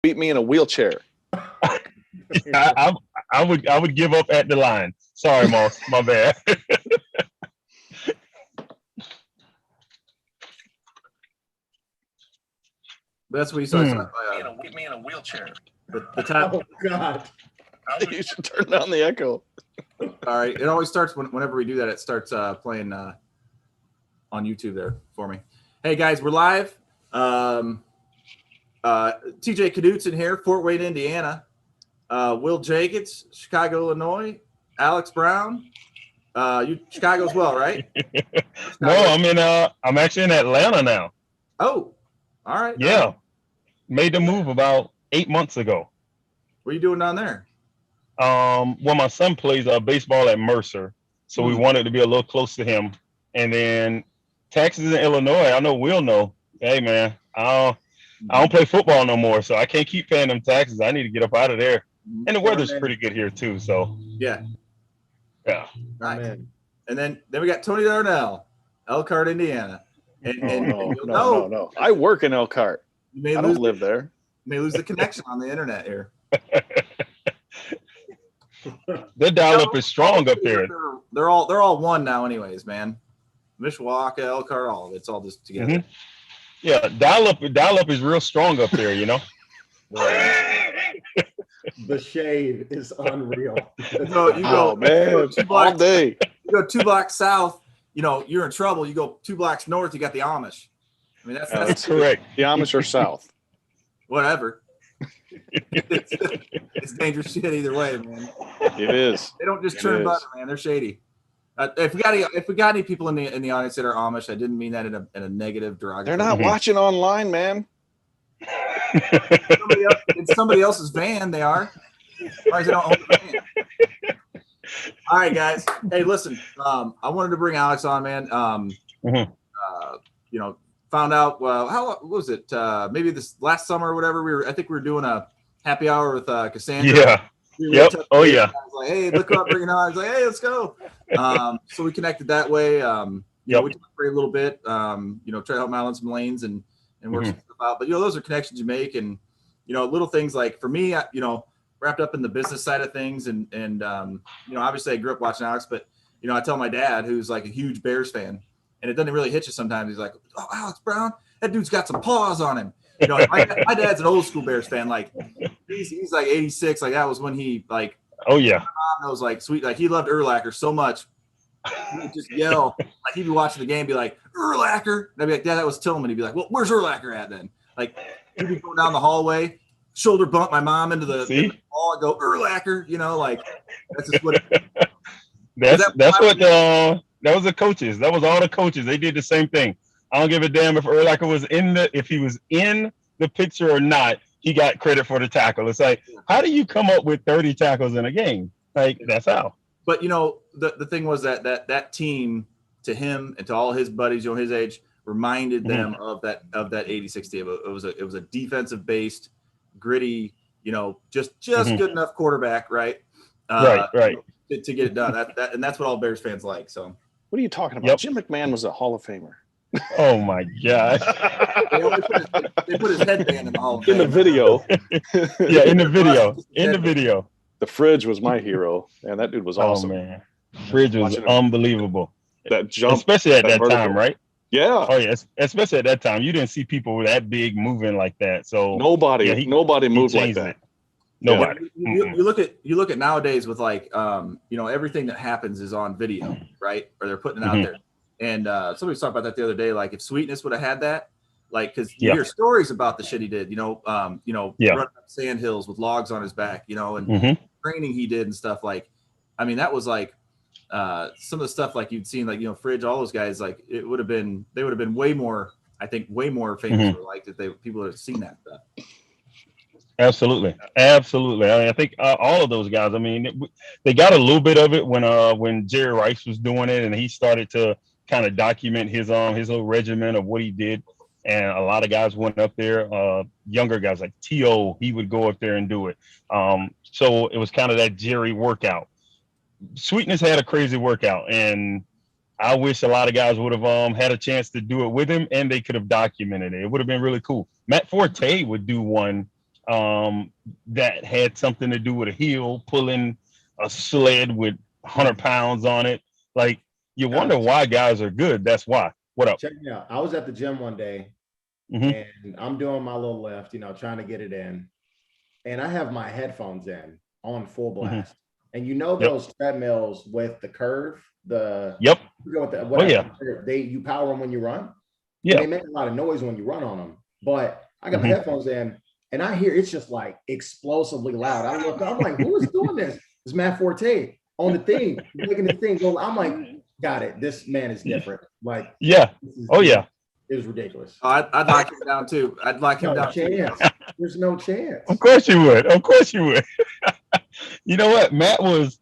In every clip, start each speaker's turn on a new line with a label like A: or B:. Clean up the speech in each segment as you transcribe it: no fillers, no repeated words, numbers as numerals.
A: beat me in a wheelchair.
B: I, I would give up at the line. Sorry, Moss. My bad.
C: But that's what he starts.
A: Beat me in a wheelchair.
C: The top.
D: Oh God.
A: You should turn down the echo.
C: All right. It always starts whenever we do that. It starts playing on YouTube there for me. Hey guys, we're live. TJ Knudsen here, Fort Wayne, Indiana. Will Jacobs, Chicago, Illinois. Alex Brown, you Chicago as well, right?
B: No, I'm actually in Atlanta now.
C: Oh, all right.
B: Yeah, made the move about 8 months ago.
C: What are you doing down there?
B: Well, my son plays baseball at Mercer, so we wanted to be a little close to him. And then Texas and Illinois, I know Will know. Hey man, I don't play football no more, so I can't keep paying them taxes. I need to get up out of there. And the weather's pretty good here too, so
C: yeah.
D: Right.
C: Nice. And then we got Tony Darnell, Elkhart, Indiana.
A: No. I work in Elkhart. I don't live there.
C: You may lose the connection on the internet here.
B: The dial-up is strong up there.
C: They're all one now, anyways, man. Mishawaka, Elkhart, all of it's all just together.
B: Mm-hmm. Yeah, dial-up is real strong up there, you know.
D: The shade is unreal.
C: So you go,
A: man, all day.
C: You go 2 blocks south, you're in trouble. You go 2 blocks north, you got the Amish. I mean, that's
B: correct.
A: The Amish are south.
C: Whatever. It's dangerous shit either way, man.
A: It is.
C: They don't just churn butter, man. They're shady. If we got any people in the audience that are Amish, I didn't mean that in a negative, derogatory.
A: They're not watching online, man.
C: In somebody else's van, they are. Why they don't own the van? All right, guys. Hey, listen. I wanted to bring Alex on, man. Found out. How was it? Maybe this last summer or whatever. I think we were doing a happy hour with Cassandra.
B: Yeah. Yep. Oh yeah.
C: I was like, hey, look up, bring it on. I was like, hey, let's go. So we connected that way. We talked for a little bit. Try to help out on some lanes and work some stuff out. But those are connections you make, and little things like for me, wrapped up in the business side of things, and obviously I grew up watching Alex, but I tell my dad, who's like a huge Bears fan, and it doesn't really hit you sometimes. He's like, oh, Alex Brown, that dude's got some paws on him. My dad's an old school Bears fan. Like he's like 86. Like that was when he like.
B: Oh yeah.
C: My mom knows like sweet. Like he loved Urlacher so much. He would just yell. Like he'd be watching the game, be like Urlacher, and I'd be like, Dad, that was Tillman. He'd be like, well, where's Urlacher at then? Like he'd be going down the hallway, shoulder bump my mom into the ball. I go Urlacher. Like that's just what.
B: That was the coaches. That was all the coaches. They did the same thing. I don't give a damn if Urlacher was if he was in the picture or not. He got credit for the tackle. It's like, how do you come up with 30 tackles in a game? Like that's how. But
C: the thing was that team, to him and to all his buddies, his age, reminded them of that 86 team. It was a defensive based, gritty, just good enough quarterback, right?
B: Right.
C: To get it done. And that's what all Bears fans like. So.
A: What are you talking about? Jim McMahon was a Hall of Famer.
B: Oh my gosh!
C: They put his headband in the Hall of Fame.
A: In the video.
B: Yeah, in the video. In the video.
A: The Fridge was my hero, and that dude was awesome.
B: Oh man, Fridge was unbelievable.
A: That jump,
B: especially at that time, right?
A: Yeah.
B: Oh yeah, especially at that time, you didn't see people that big moving like that. So
A: nobody moved like that.
B: Nobody.
C: You look at nowadays with like everything that happens is on video, right? Or they're putting it out there. And somebody was talking about that the other day. Like if Sweetness would have had that, like because you hear stories about the shit he did, running up sand hills with logs on his back, and training he did and stuff. Like, I mean, that was like some of the stuff like you'd seen, like Fridge, all those guys. Like they would have been way more famous or liked if people would have seen that stuff.
B: Absolutely. I mean, I think all of those guys. I mean, they got a little bit of it when Jerry Rice was doing it, and he started to kind of document his whole regimen of what he did. And a lot of guys went up there. Younger guys like T.O., he would go up there and do it. So it was kind of that Jerry workout. Sweetness had a crazy workout, and I wish a lot of guys would have had a chance to do it with him, and they could have documented it. It would have been really cool. Matt Forte would do one that had something to do with a heel pulling a sled with 100 pounds on it. Like, you wonder why guys are good. That's why. What up?
D: Check me out. I was at the gym one day and I'm doing my little lift, trying to get it in. And I have my headphones in on full blast. And those treadmills with the curve, you power them when you run. Yeah. And they make a lot of noise when you run on them. But I got my headphones in and I hear it's just like explosively loud. I look, I'm like, who is doing this? It's Matt Forte on the thing, making the thing go. I'm like, got it. This man is different. Like,
B: yeah.
D: It was ridiculous.
C: I'd lock him down too. I'd lock him down.
D: Chance. There's no chance.
B: Of course you would. Of course you would. You know what? Matt was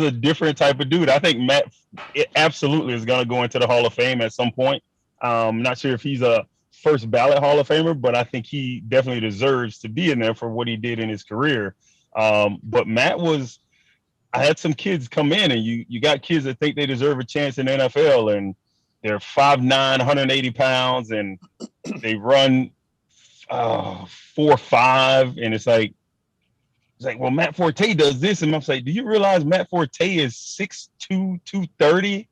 B: a different type of dude. I think Matt absolutely is going to go into the Hall of Fame at some point. Not sure if he's a first ballot Hall of Famer, but I think he definitely deserves to be in there for what he did in his career. But Matt was, I had some kids come in, and you got kids that think they deserve a chance in the NFL, and they're 5'9", 180 pounds, and they run 4.5, and it's like, well, Matt Forte does this, and I'm like, do you realize Matt Forte is 6'2", 230,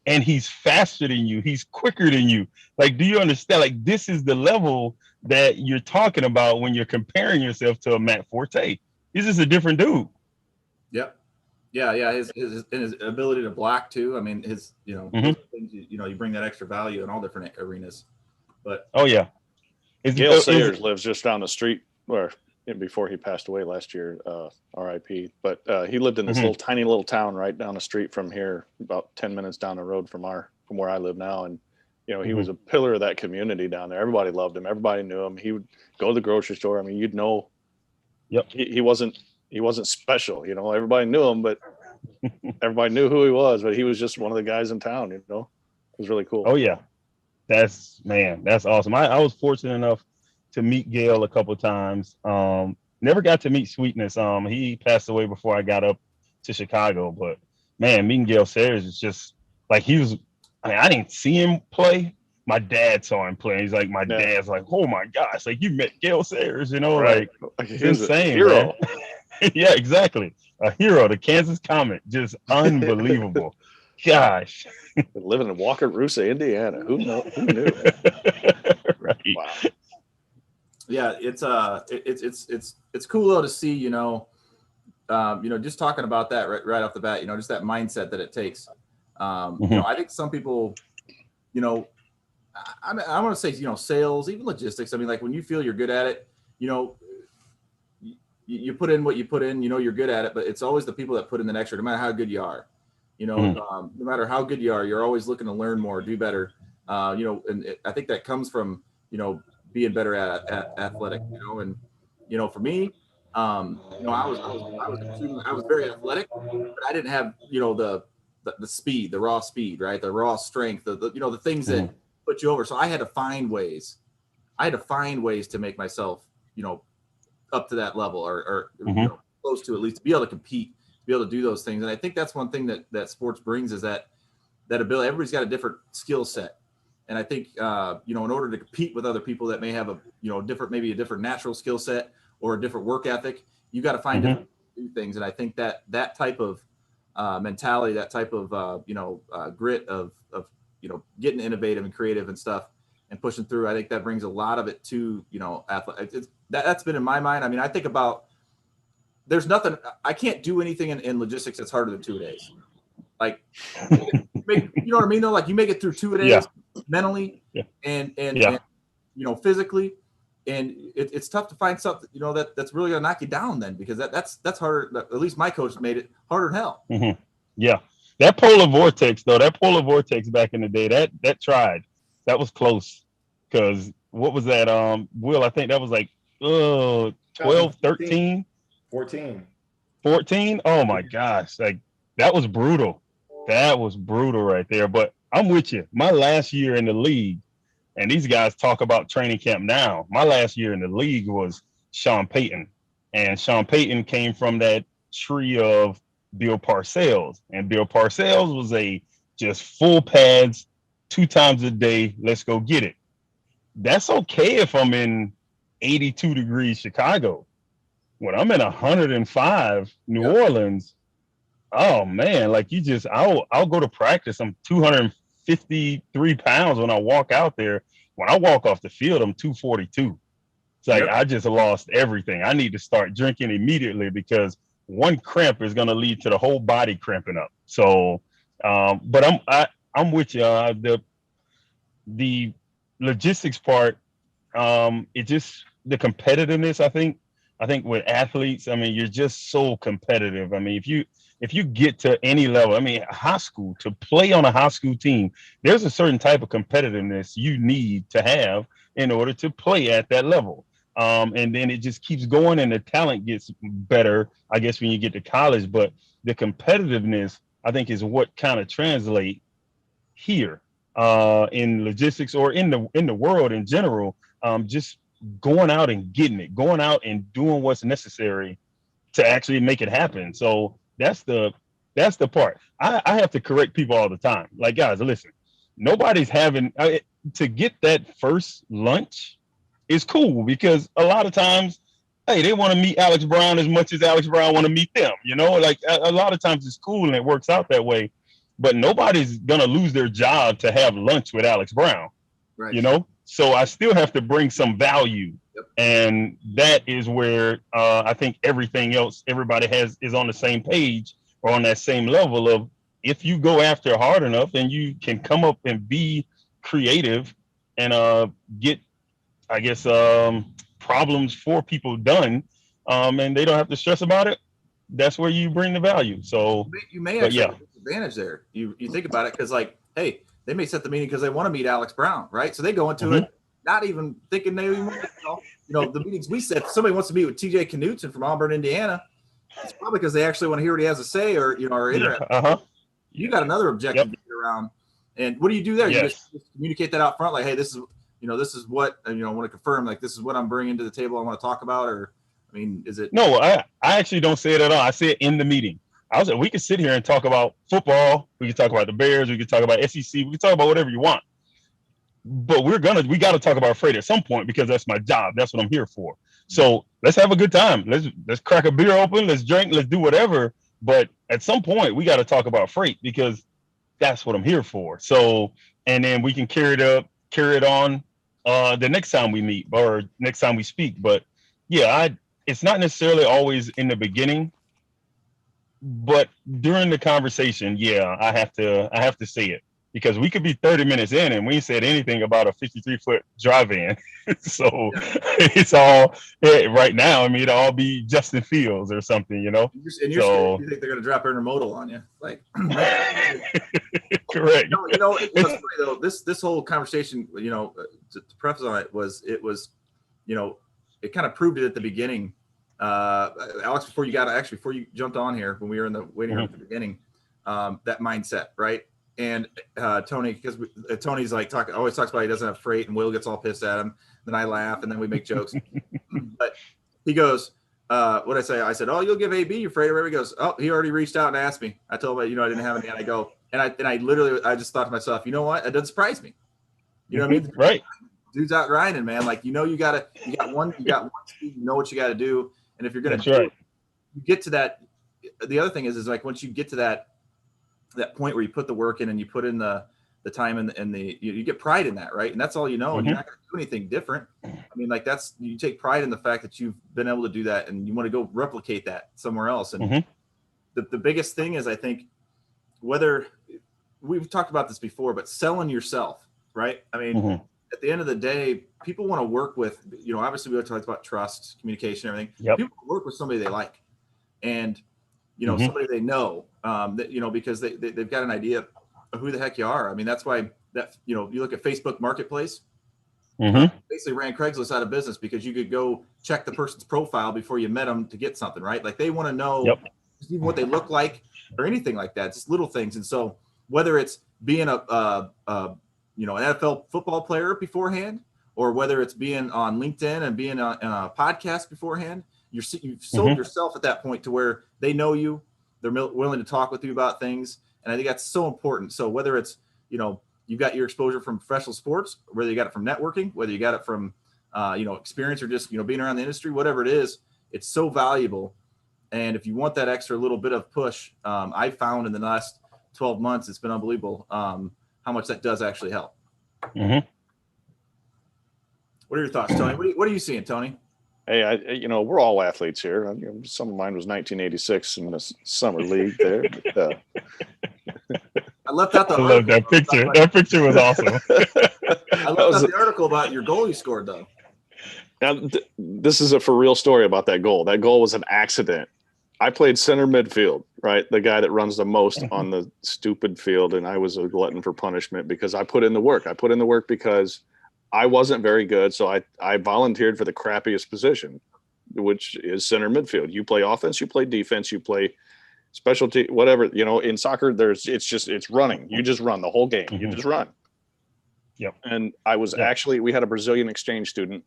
B: and he's faster than you, he's quicker than you? Like, do you understand? Like, this is the level that you're talking about when you're comparing yourself to a Matt Forte. He's just a different dude.
C: Yep. Yeah. His ability to block too. I mean, his things, you bring that extra value in all different arenas. But
A: Gale Sayers lives just down the street before he passed away last year, RIP. But he lived in this tiny little town right down the street from here, about 10 minutes down the road from where I live now. And he was a pillar of that community down there. Everybody loved him. Everybody knew him. He would go to the grocery store. I mean, you'd know.
B: Yep.
A: He wasn't special, everybody knew him, but everybody knew who he was, but he was just one of the guys in town, It was really cool.
B: Oh yeah. That's awesome. I was fortunate enough to meet Gale a couple of times. Never got to meet Sweetness. He passed away before I got up to Chicago, but man, meeting Gale Sayers is just like, I didn't see him play. My dad saw him play. He's like, dad's like, oh my gosh, like, you met Gale Sayers,
A: right.
B: Like it's insane, hero. Yeah, exactly. A hero, the Kansas Comet, just unbelievable. Gosh.
A: Living in Walker-Russa, Indiana. Who knew?
B: Right.
A: Wow.
C: Yeah, it's cool though to see, just talking about that right off the bat, just that mindset that it takes. I think some people, I want to say, sales, even logistics. I mean, like, when you feel you're good at it, you put in what you put in, you're good at it, but it's always the people that put in the extra, no matter how good you are, no matter how good you are, you're always looking to learn more, do better. And I think that comes from, being better at athletic, and, for me, I was very athletic, but I didn't have, the speed, the raw speed, right? The raw strength, the things that put you over. So I had to find ways to make myself, up to that level or close to, at least, to be able to compete, to be able to do those things. And I think that's one thing that sports brings, is that ability. Everybody's got a different skill set. And I think, in order to compete with other people that may have a different natural skill set or a different work ethic, you got to find different things. And I think that type of mentality, that type of, grit of getting innovative and creative and stuff and pushing through, I think that brings a lot of it to, athlete. That's been in my mind. I mean, I think about, there's nothing, I can't do anything in logistics that's harder than 2 days. Like, you know what I mean though? Like, you make it through 2 days mentally and physically, and it's tough to find something, that's really gonna knock you down then, because that's harder. At least my coach made it harder than hell.
B: Yeah. That polar vortex back in the day, that tried. That was close. Because what was that? Will, I think that was like 12, 13? 14? Oh my gosh. Like, that was brutal. That was brutal right there. But I'm with you. My last year in the league, and these guys talk about training camp now, my last year in the league was Sean Payton. And Sean Payton came from that tree of Bill Parcells. And Bill Parcells was just full pads, 2 times a day, let's go get it. That's okay if I'm in 82 degrees Chicago. When I'm in 105 New Orleans, oh man, like I'll go to practice. I'm 253 pounds when I walk out there. When I walk off the field, I'm 242. It's like I just lost everything. I need to start drinking immediately because one cramp is going to lead to the whole body cramping up. So, but I'm with you. The logistics part, it just the competitiveness. I think with athletes, I mean, you're just so competitive. I mean, if you get to any level, I mean, high school, to play on a high school team, there's a certain type of competitiveness you need to have in order to play at that level. And then it just keeps going and the talent gets better, I guess, when you get to college. But the competitiveness, I think, is what kind of translate here in logistics or in the world in general. Just going out and getting it, going out and doing what's necessary to actually make it happen. So that's the part. I have to correct people all the time. Like, guys, listen, nobody's having to get that first lunch is cool because a lot of times, hey, they want to meet Alex Brown as much as Alex Brown want to meet them. You know, like a lot of times it's cool and it works out that way. But nobody's gonna lose their job to have lunch with Alex Brown. Right. You know, so I still have to bring some value. Yep. And that is where I think everything else, everybody is on the same page or on that same level of if you go after hard enough and you can come up and be creative and get, I guess, problems for people done and they don't have to stress about it. That's where you bring the value. So
C: you may actually have an advantage there. You think about it because, like, hey, they may set the meeting because they want to meet Alex Brown, right? So they go into it not even thinking they even want to, you know, the meetings we set. If somebody wants to meet with TJ Knutson from Auburn, Indiana, it's probably because they actually want to hear what he has to say or, you know, or interact. You got another objective to get around. And what do you do there? You just communicate that out front, like, hey, this is, you know, this is what, you know, I want to confirm, like, this is what I'm bringing to the table I want to talk about, or, I mean, is it?
B: No, I actually don't say it at all. I say it in the meeting. I was like, we could sit here and talk about football. We could talk about the Bears. We could talk about SEC. We could talk about whatever you want. But we got to talk about freight at some point because that's my job. That's what I'm here for. So let's have a good time. Let's crack a beer open. Let's drink. Let's do whatever. But at some point, we got to talk about freight because that's what I'm here for. So, and then we can carry it on the next time we meet or next time we speak. But yeah, it's not necessarily always in the beginning, but during the conversation, I have to say it because we could be 30 minutes in and we ain't said anything about a 53-foot drive-in. So it's all right now. I mean, it'll all be Justin Fields or something, you know.
C: And you're scared you think they're going to drop intermodal on you, like.
B: Correct.
C: You know, it's funny though. This whole conversation, you know, to preface on it was, you know, it kind of proved it at the beginning. Alex, before you jumped on here, when we were in the waiting room at the beginning, that mindset, right? And Tony, because Tony's like always talks about he doesn't have freight, and Will gets all pissed at him. Then I laugh, and then we make jokes. But he goes, what did I say? I said, "Oh, you'll give AB your freight." Or he goes, "Oh, he already reached out and asked me." I told him, you know, I didn't have any. And I go, and I literally, I just thought to myself, you know what? It doesn't surprise me. You know what I mean?
B: Right.
C: Dude's out grinding, man. Like, you know, you got one speed, you know what you got to do. And if you're going to you get to that, the other thing is like, once you get to that point where you put the work in and you put in the time and you get pride in that, right? And that's all you know. And you're not going to do anything different. I mean, like, you take pride in the fact that you've been able to do that and you want to go replicate that somewhere else. And the biggest thing is, I think, whether we've talked about this before, but selling yourself, right? I mean, at the end of the day, people want to work with, you know, obviously we talked about trust, communication, everything. People work with somebody they like, and, you know, somebody they know, that, you know, because they've got an idea of who the heck you are. I mean, that's why that, you know, you look at Facebook Marketplace, basically ran Craigslist out of business because you could go check the person's profile before you met them to get something, right? Like, they want to know even what they look like or anything like that. It's just little things. And so whether it's being you know, an NFL football player beforehand, or whether it's being on LinkedIn and being on a podcast beforehand, you've sold yourself at that point to where they know you, they're willing to talk with you about things. And I think that's so important. So whether it's, you know, you got your exposure from professional sports, whether you got it from networking, whether you got it from, experience or just, being around the industry, whatever it is, it's so valuable. And if you want that extra little bit of push, I found in the last 12 months, it's been unbelievable how much that does actually help.
B: Mm-hmm.
C: What are your thoughts, Tony? What are you seeing, Tony?
A: Hey, we're all athletes here. Some of mine was 1986 in the summer league there. But,
C: I left out the
B: I love that picture. That picture was awesome.
C: I left out the article about your goal you scored, though.
A: Now, this is a for real story about that goal. That goal was an accident. I played center midfield, right? The guy that runs the most on the stupid field. And I was a glutton for punishment because I put in the work. I put in the work because I wasn't very good. So I volunteered for the crappiest position, which is center midfield. You play offense, you play defense, you play specialty, whatever. In soccer, it's running. You just run the whole game. You just run.
B: Yep.
A: And I was we had a Brazilian exchange student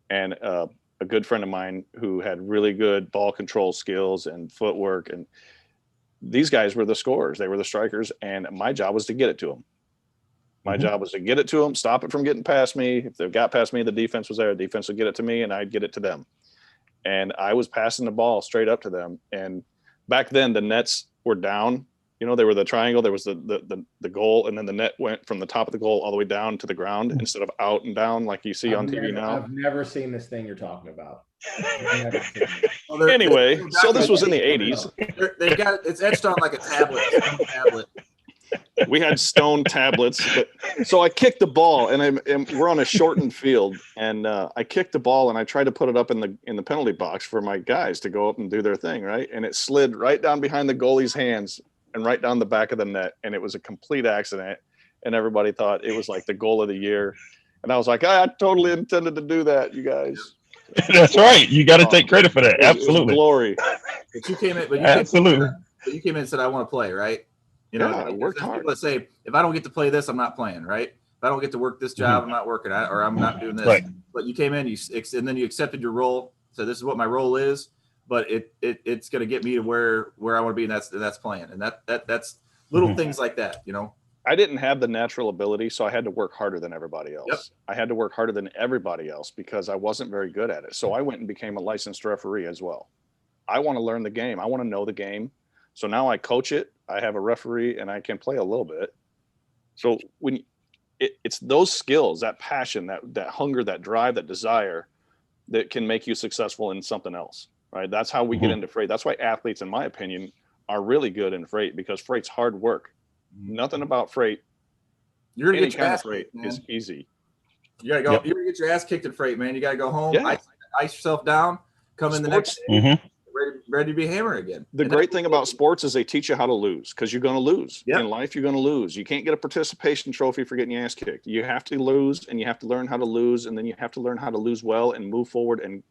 A: and a good friend of mine who had really good ball control skills and footwork. And these guys were the scorers. They were the strikers. And my job was to get it to them. My job was to get it to them, stop it from getting past me. If they got past me, the defense was there. The defense would get it to me and I'd get it to them. And I was passing the ball straight up to them. And back then the nets were down. They were the triangle. There was the goal, and then the net went from the top of the goal all the way down to the ground instead of out and down like you see on TV now.
D: I've never seen this thing you're talking about.
A: Anyway, so this was in the 80s.
C: They've got it's etched on like a tablet.
A: We had stone tablets. So I kicked the ball, and we're on a shortened field, and I kicked the ball, and I tried to put it up in the penalty box for my guys to go up and do their thing, right? And it slid right down behind the goalie's hands and right down the back of the net, and it was a complete accident, and everybody thought it was like the goal of the year. And I was like, I totally intended to do that, you guys.
B: That's right. You got to take credit for that. Absolutely.
A: It was glory.
C: But you came in.
B: Absolutely.
C: But you came in and said, I want to play, right?
A: I worked hard.
C: People that say, if I don't get to play this, I'm not playing, right? If I don't get to work this job, I'm not working at, or I'm not doing this.
B: Right.
C: But you came in, and then you accepted your role. So this is what my role is. But it's going to get me to where I want to be, and that's playing. And that's little things like that,
A: I didn't have the natural ability, so I had to work harder than everybody else.
C: Yep.
A: I had to work harder than everybody else because I wasn't very good at it. So I went and became a licensed referee as well. I want to learn the game. I want to know the game. So now I coach it. I have a referee, and I can play a little bit. So when it's those skills, that passion, that hunger, that drive, that desire that can make you successful in something else. Right. That's how we get into freight. That's why athletes, in my opinion, are really good in freight, because freight's hard work. Nothing about freight.
C: You're gonna
A: any
C: get your
A: kind
C: ass
A: of freight
C: kicked,
A: is easy.
C: You gotta go. You're gonna get your ass kicked in freight, man. You gotta go home, ice yourself down, come in the next day, ready to be hammered again.
A: The great thing about sports is they teach you how to lose, because you're going to lose.
C: Yep.
A: In life. You're going to lose. You can't get a participation trophy for getting your ass kicked. You have to lose, and you have to learn how to lose, and then you have to learn how to lose well and move forward and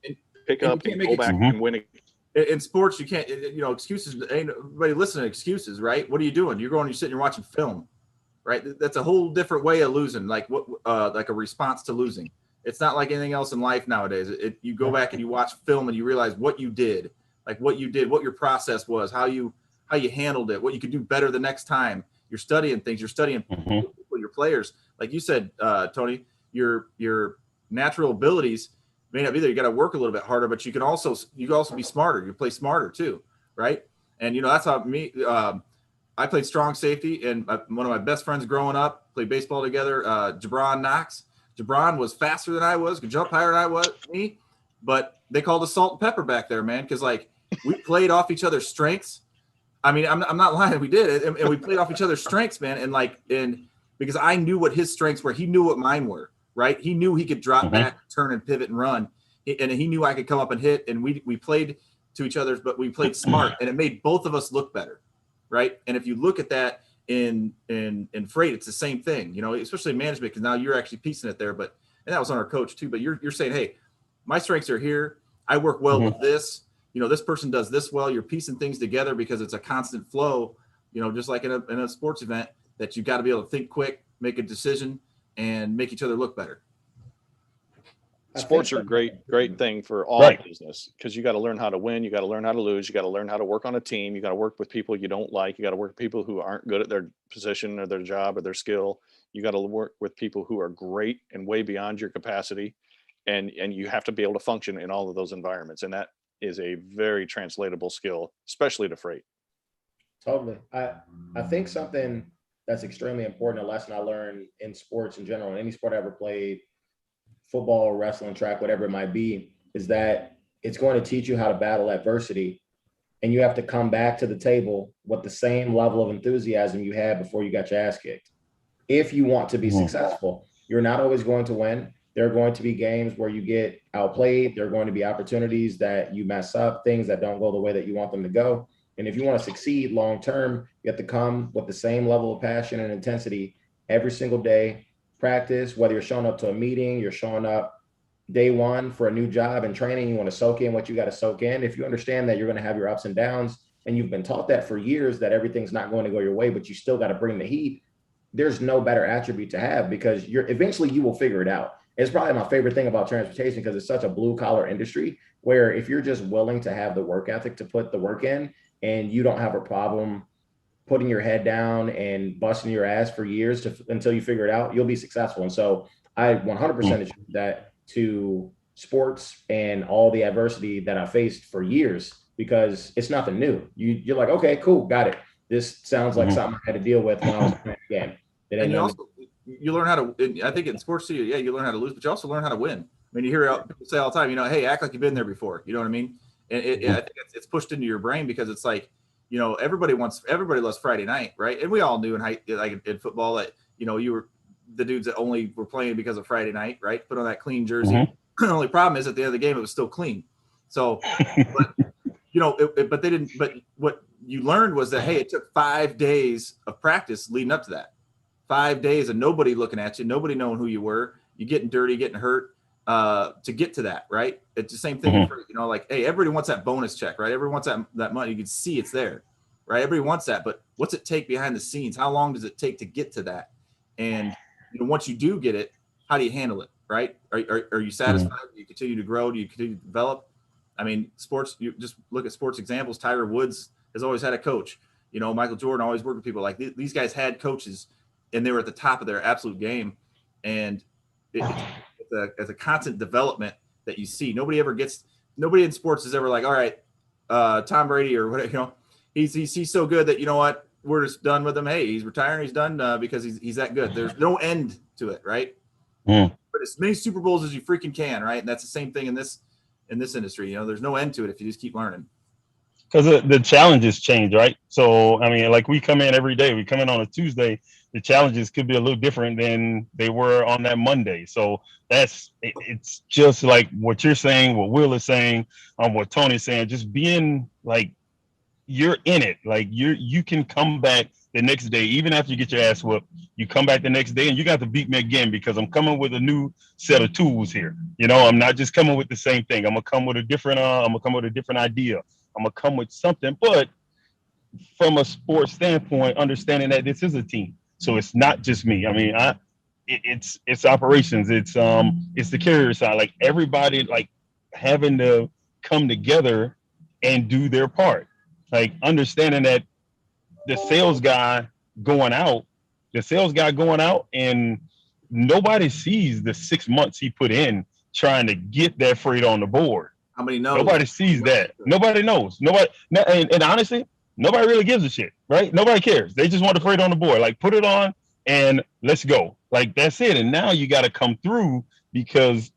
A: pick up and go back and win.
C: In sports, you can't, excuses. Ain't nobody listening to excuses, right? What are you doing? You're sitting, you're watching film, right? That's a whole different way of losing, like a response to losing. It's not like anything else in life nowadays. You go back and you watch film and you realize what you did, what your process was, how you handled it, what you could do better the next time. You're studying things. You're studying people, your players. Like you said, Tony, your natural abilities may not be there. You got to work a little bit harder, but you can also be smarter. You play smarter too, right? And that's how I played strong safety, and one of my best friends growing up played baseball together. Jabron Knox. Jabron was faster than I was, could jump higher than me, but they called us salt and pepper back there, man, because we played off each other's strengths. I mean, I'm not lying, we did it, and we played off each other's strengths, man, and because I knew what his strengths were, he knew what mine were. Right, he knew he could drop back, turn, and pivot and run, and he knew I could come up and hit. And we played to each other's, but we played smart, and it made both of us look better, right? And if you look at that in freight, it's the same thing, especially in management, because now you're actually piecing it there. And that was on our coach too. But you're saying, hey, my strengths are here. I work well with this. This person does this well. You're piecing things together because it's a constant flow. Just like in a sports event, that you got to be able to think quick, make a decision, and make each other look better.
A: Sports are a great thing for all business, because you got to learn how to win. You got to learn how to lose. You got to learn how to work on a team. You got to work with people you don't like. You got to work with people who aren't good at their position or their job or their skill. You got to work with people who are great and way beyond your capacity. and you have to be able to function in all of those environments. And that is a very translatable skill, especially to freight.
D: Totally. I think something that's extremely important, a lesson I learned in sports in general, in any sport I ever played, football, wrestling, track, whatever it might be, is that it's going to teach you how to battle adversity. And you have to come back to the table with the same level of enthusiasm you had before you got your ass kicked. If you want to be successful, you're not always going to win. There are going to be games where you get outplayed. There are going to be opportunities that you mess up, things that don't go the way that you want them to go. And if you want to succeed long term, you have to come with the same level of passion and intensity every single day. Practice, whether you're showing up to a meeting, you're showing up day one for a new job and training, you want to soak in what you got to soak in. If you understand that you're going to have your ups and downs, and you've been taught that for years, that everything's not going to go your way, but you still got to bring the heat, there's no better attribute to have, because eventually you will figure it out. It's probably my favorite thing about transportation, because it's such a blue collar industry where if you're just willing to have the work ethic to put the work in, and you don't have a problem putting your head down and busting your ass for years until you figure it out, you'll be successful. And so I 100% attribute that to sports and all the adversity that I faced for years, because it's nothing new. You're like, okay, cool, got it. This sounds like something I had to deal with when I was playing the game.
C: And you learn how to, I think in sports too, yeah, you learn how to lose, but you also learn how to win. I mean, you hear people say all the time, hey, act like you've been there before. You know what I mean? And I think it's pushed into your brain, because it's like, everybody loves Friday night, right? And we all knew in football that, you were the dudes that only were playing because of Friday night, right? Put on that clean jersey. The only problem is at the end of the game, it was still clean. So, but what you learned was that, hey, it took 5 days of practice leading up to that. 5 days of nobody looking at you, nobody knowing who you were, you getting dirty, getting hurt, to get to that, right? It's the same thing, hey, everybody wants that bonus check, right? Everybody wants that money. You can see it's there, right? Everybody wants that, but what's it take behind the scenes? How long does it take to get to that? And once you do get it, how do you handle it, right? Are you satisfied? Do you continue to grow? Do you continue to develop? I mean, sports, you just look at sports examples. Tiger Woods has always had a coach. Michael Jordan always worked with people. Like these guys had coaches, and they were at the top of their absolute game. And it's a constant development that you see. Nobody in sports is ever like, all right, Tom Brady or whatever, he's so good that, we're just done with him. Hey, he's retiring. He's done because he's that good. There's no end to it, right? But as many Super Bowls as you freaking can, right? And that's the same thing in this industry. There's no end to it if you just keep learning.
B: Because the challenges change, right? So, I mean, like we come in every day. We come in on a Tuesday. The challenges could be a little different than they were on that Monday. So it's just like what you're saying, what Will is saying, what Tony's saying, just being like, you're in it. Like you can come back the next day, even after you get your ass whooped, you come back the next day and you got to beat me again, because I'm coming with a new set of tools here. I'm not just coming with the same thing. I'm gonna come with a different idea. I'm gonna come with something, but from a sports standpoint, understanding that this is a team. So it's not just me. I mean, it's operations. It's the carrier side. Like everybody, like having to come together and do their part. Like understanding that the sales guy going out, and nobody sees the 6 months he put in trying to get that freight on the board.
C: How many knows?
B: Nobody sees that. Nobody knows. And honestly, nobody really gives a shit, right? Nobody cares. They just want the freight on the board. Like put it on and let's go. Like that's it. And now you got to come through, because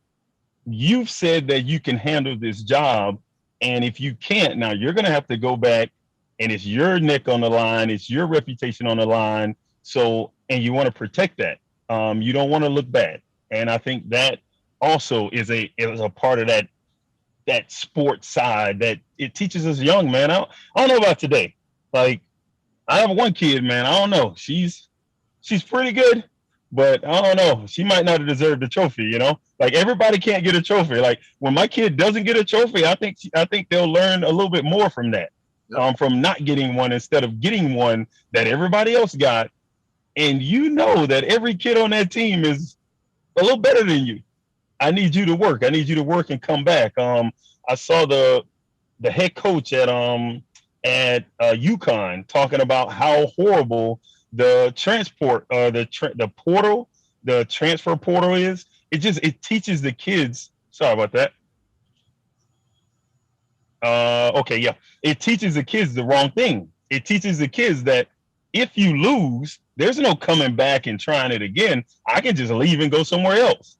B: you've said that you can handle this job. And if you can't, now you're going to have to go back, and it's your neck on the line. It's your reputation on the line. So, and you want to protect that. You don't want to look bad. And I think that also is a part of that sports side that it teaches us young, man. I don't know about today. Like I have one kid, man. I don't know. She's pretty good, but I don't know. She might not have deserved the trophy, Like everybody can't get a trophy. Like when my kid doesn't get a trophy, I think they'll learn a little bit more from that. Yep. From not getting one instead of getting one that everybody else got. And that every kid on that team is a little better than you. I need you to work. And come back. I saw the head coach at UConn talking about how horrible the transfer portal is. It teaches the kids Sorry about that. Okay, yeah. It teaches the kids the wrong thing. It teaches the kids that if you lose, there's no coming back and trying it again. I can just leave and go somewhere else.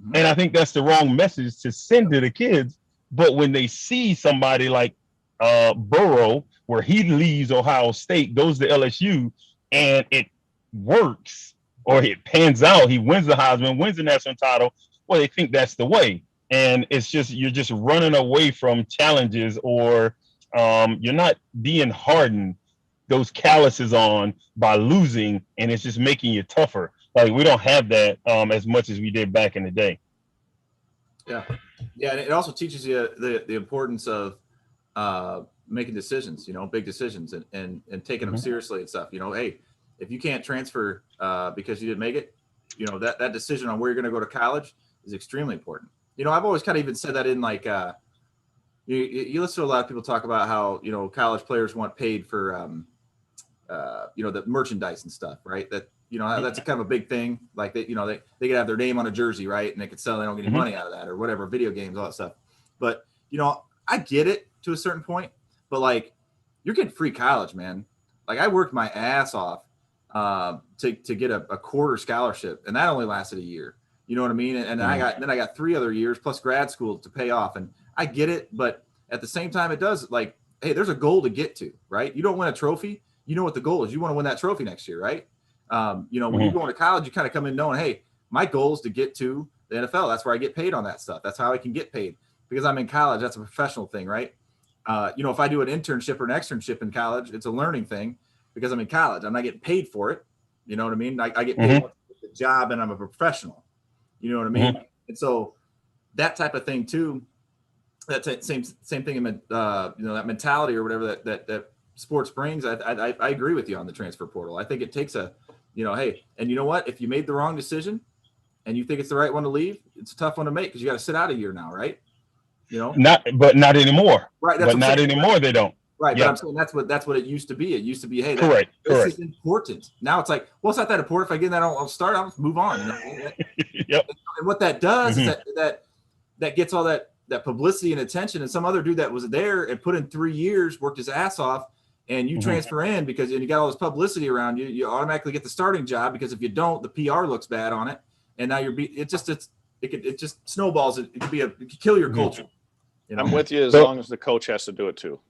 B: Mm-hmm. And I think that's the wrong message to send to the kids. But when they see somebody like Burrow, where he leaves Ohio State, goes to LSU, and it works, or it pans out, he wins the Heisman, wins the national title, well, they think that's the way. And it's just, you're just running away from challenges, or you're not being hardened, those calluses on by losing, and it's just making you tougher. Like, we don't have that as much as we did back in the day.
C: Yeah. Yeah. And it also teaches you the importance of making decisions, big decisions, and taking them seriously and stuff. Hey, if you can't transfer because you didn't make it, that decision on where you're going to go to college is extremely important. I've always kind of even said that in like, you listen to a lot of people talk about how, college players want paid for, the merchandise and stuff, right? That, that's a kind of a big thing. Like they could have their name on a jersey, right? And they could sell, they don't get any money out of that or whatever, video games, all that stuff. But, I get it to a certain point, but like, you're getting free college, man. Like, I worked my ass off to get a quarter scholarship, and that only lasted a year. You know what I mean? And I got 3 other years plus grad school to pay off. And I get it, but at the same time, it does, like, hey, there's a goal to get to, right? You don't win a trophy. You know what the goal is. You want to win that trophy next year, right? When you go into college, you kind of come in knowing, hey, my goal is to get to the NFL. That's where I get paid on that stuff. That's how I can get paid, because I'm in college. That's a professional thing, right? If I do an internship or an externship in college, it's a learning thing because I'm in college. I'm not getting paid for it. You know what I mean? I get paid for the job, and I'm a professional. You know what I mean? And so that type of thing too, that same thing, that mentality or whatever that sports brings. I agree with you on the transfer portal. I think it takes hey, and you know what? If you made the wrong decision and you think it's the right one to leave, it's a tough one to make because you got to sit out a year now, right?
B: Not anymore.
C: Right.
B: But not anymore. They don't.
C: Right. Yeah. But I'm saying that's what it used to be. It used to be, hey,
B: correct.
C: This is important. Now it's like, well, it's not that important. If I get that, I'll start. I'll just move on.
B: Yep.
C: And what that does is that gets all that publicity and attention. And some other dude that was there and put in 3 years, worked his ass off, and you transfer in because you got all this publicity around you. You automatically get the starting job because if you don't, the PR looks bad on it, and now it just snowballs. It could kill your culture.
A: I'm with you as long as the coach has to do it too.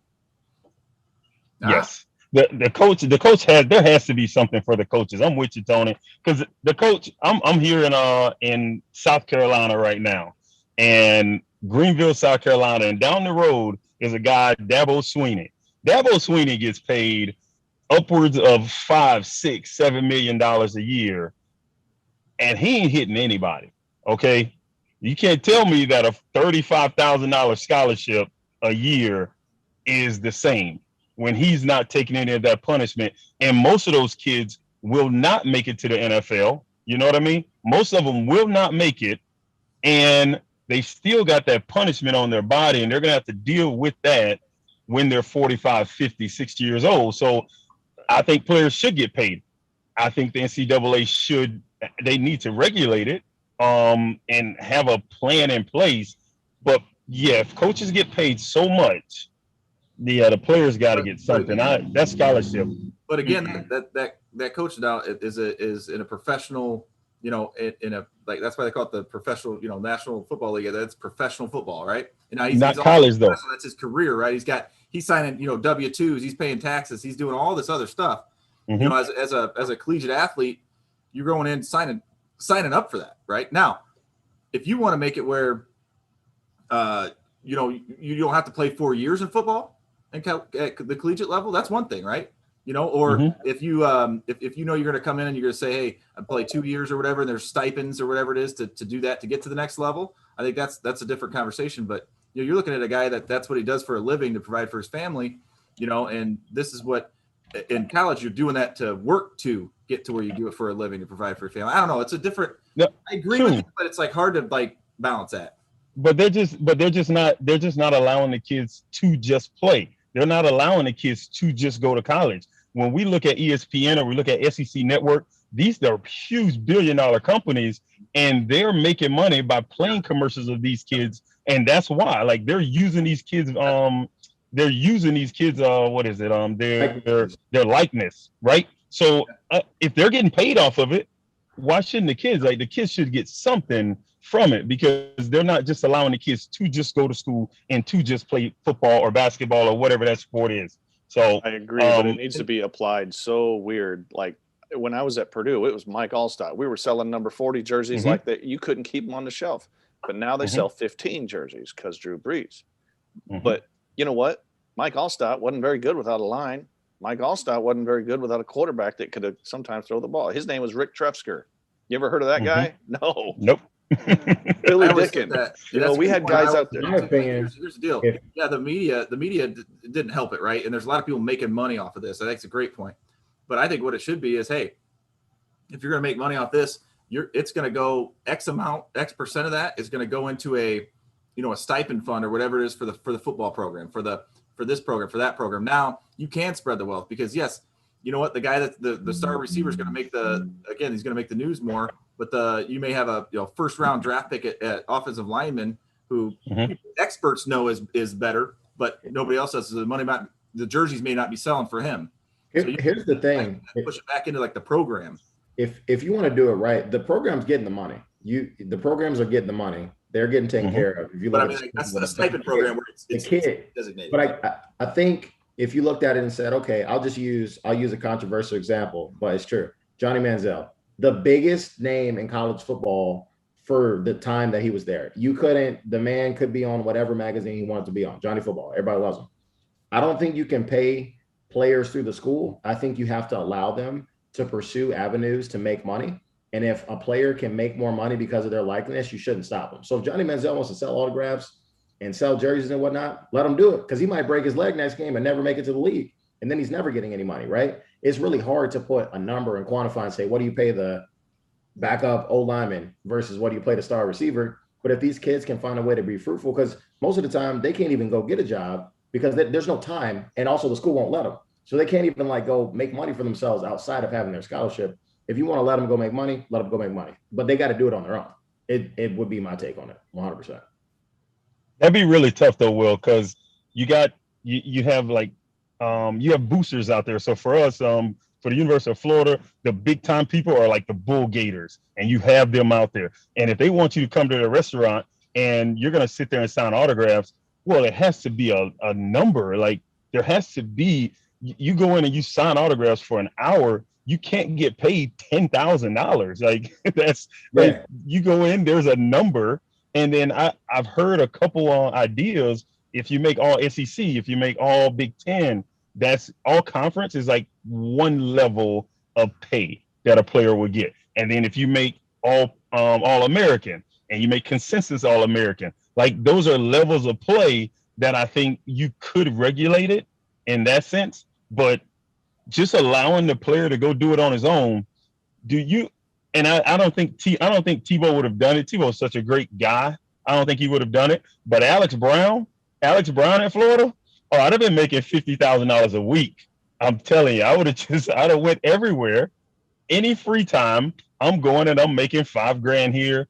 B: Yes. The coach there has to be something for the coaches. I'm with you, Tony, because the coach, I'm here in South Carolina right now, and Greenville, South Carolina, and down the road is a guy, Dabo Swinney. Dabo Swinney gets paid upwards of $5, $6, $7 million a year, and he ain't hitting anybody. Okay, you can't tell me that a $35,000 scholarship a year is the same when he's not taking any of that punishment. And most of those kids will not make it to the NFL. You know what I mean? Most of them will not make it, and they still got that punishment on their body, and they're going to have to deal with that when they're 45, 50, 60 years old. So I think players should get paid. I think the NCAA they need to regulate it and have a plan in place. But yeah, if coaches get paid so much, the players got to get something. That's scholarship.
C: But again, that coach now is in a professional, in a, like, that's why they call it the professional, National Football League. That's professional football, right? And now he's
B: not college though.
C: That's his career, right? He's signing, W-2s. He's paying taxes. He's doing all this other stuff. As a collegiate athlete, you're going in signing up for that, right? Now, if you want to make it where, you don't have to play 4 years in football at the collegiate level, that's one thing, right? Or if you if you're going to come in and you're going to say, hey, I play 2 years or whatever, and there's stipends or whatever it is to do that, to get to the next level, I think that's a different conversation. But you're looking at a guy that's what he does for a living to provide for his family, and this is what in college you're doing that to work to get to where you do it for a living to provide for your family. I don't know. It's a different. No, I agree with you, but it's like hard to like balance that.
B: But they're just not allowing the kids to just play. They're not allowing the kids to just go to college. When we look at ESPN or we look at SEC Network, these are huge billion-dollar companies, and they're making money by playing commercials of these kids. And that's why, like, they're using these kids. What is it? Their likeness, right? So if they're getting paid off of it, why shouldn't the kids? Like, the kids should get something from it, because they're not just allowing the kids to just go to school and to just play football or basketball or whatever that sport is. So
A: I agree, but it needs to be applied so weird. Like when I was at Purdue, it was Mike Allstott. We were selling number 40 jerseys like that. You couldn't keep them on the shelf, but now they sell 15 jerseys because Drew Brees. But you know what? Mike Allstott wasn't very good without a line. Mike Allstott wasn't very good without a quarterback that could sometimes throw the ball. His name was Rick Trefsker. You ever heard of that guy? No.
B: Nope.
A: Billy Dickens. You know, we had guys out there.
D: In my opinion,
C: here's the deal. The media didn't help it, right? And there's a lot of people making money off of this. I think it's a great point. But I think what it should be is, hey, if you're going to make money off this, it's going to go X percent of that is going to go into a stipend fund or whatever it is for the football program, for this program, for that program. Now you can spread the wealth, because yes, you know what, the guy that the star receiver is going to make he's going to make the news more. But you may have a first round draft pick at offensive lineman who experts know is better, but nobody else does. So the jerseys may not be selling for him.
D: Here's the thing:
C: push it back into like the program.
D: If you want to do it right, the program's getting the money. The programs are getting the money. They're getting taken care of. If you look
C: that's a stipend program where it's
D: the kid
C: designated.
D: But I think if you looked at it and said, okay, I'll use a controversial example, but it's true. Johnny Manziel, the biggest name in college football for the time that he was there. The man could be on whatever magazine he wanted to be on. Johnny Football, everybody loves him. I don't think you can pay players through the school. I think you have to allow them to pursue avenues to make money. And if a player can make more money because of their likeness, you shouldn't stop them. So if Johnny Manziel wants to sell autographs and sell jerseys and whatnot, let him do it, because he might break his leg next game and never make it to the league. And then he's never getting any money, right? It's really hard to put a number and quantify and say, what do you pay the backup O-lineman versus what do you pay the star receiver? But if these kids can find a way to be fruitful, because most of the time they can't even go get a job because there's no time, and also the school won't let them. So they can't even go make money for themselves outside of having their scholarship. If you want to let them go make money, let them go make money. But they got to do it on their own. It would be my take on it, 100%.
B: That'd be really tough though, Will, because you have boosters out there. So for us, for the University of Florida, the big time people are like the Bull Gators, and you have them out there. And if they want you to come to their restaurant and you're going to sit there and sign autographs, well, it has to be a number. Like, there has to be, you go in and you sign autographs for an hour, you can't get paid $10,000. Like, that's like, you go in, there's a number. And then I've heard a couple ideas. If you make all SEC, if you make all Big Ten, that's all conference is like one level of pay that a player would get. And then if you make all American and you make consensus All American, like, those are levels of play that I think you could regulate it in that sense. But just allowing the player to go do it on his own, I don't think Tebow would have done it. Tebow's such a great guy. I don't think he would have done it. But Alex Brown at Florida, I'd have been making $50,000 a week. I'm telling you, I'd have went everywhere. Any free time, I'm going and I'm making $5,000 here,